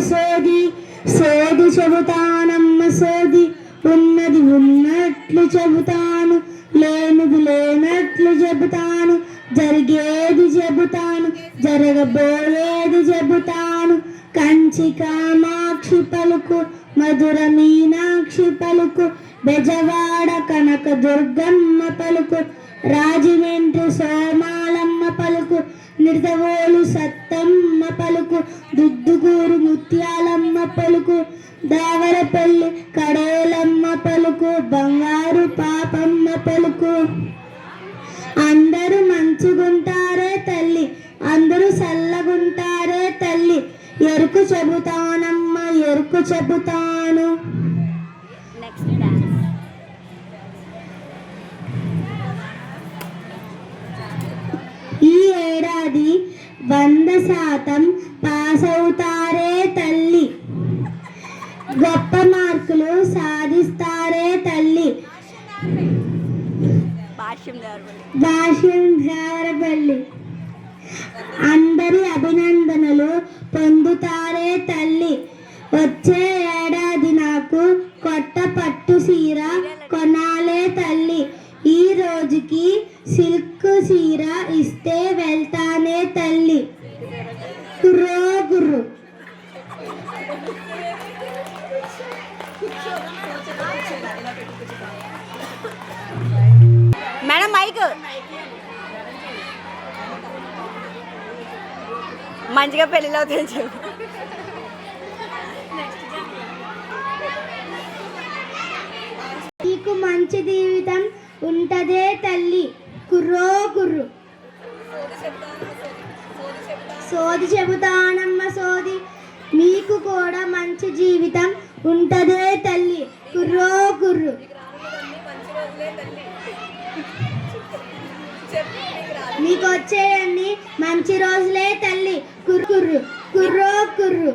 సోది సోది చెబుతానమ్మ సోది. ఉన్నది ఉన్నట్లు చెబుతాను, లేనిది లేనట్లు చెబుతాను, జరిగేది చెబుతాను, జరగబోయేది చెబుతాను. కంచి కామాక్షి పలుకు, మధుర మీనాక్షి పలుకు, బెజవాడ కనక దుర్గమ్మ పలుకు, రాజమండ్రి సోమాలమ్మ పలుకు, నిడదవోలు సత్తమ్మ పలుకు, దుద్దుగూరు ముత్యాలమ్మ పలుకు, దావరపల్లి కడేలమ్మ పలుకు, బంగారు పాపమ్మ పలుకు. అందరూ మంచిగుంటారే తల్లి, అందరూ చల్లగుంటారే తల్లి. ఎరుకు చెబుతానమ్మ ఎరుకు చెబుతాను. ఈ ఏడాది 100% పాస్ అవుతారే తల్లి, గొప్ప మార్కులు సాధిస్తారే తల్లి. భాష్యం దేవరపల్లి. అందరి అభినందనలు పొందుతారే తల్లి. వచ్చే ఏడాది నాకు కొత్త పట్టు సీర కొనాలే తల్లి. ఈ రోజుకి సిల్క్ సీర ఇస్తే వెళ్తానే తల్లి. కుర్రో గుర్రు. మేడం మైక్ మంచిగా పెళ్ళిలో తెలుసు. నీకు మంచి జీవితం ఉంటదే తల్లి. కుర్రో కుర్రు. సోది చెబుతానమ్మ సోది. మీకు కూడా మంచి జీవితం ఉంటదే తల్లి. కుర్రో కుర్రు. మీకు వచ్చేయన్ని మంచి రోజులే తల్లి. కుర్రు కుర్రు. కుర్రో కుర్రు.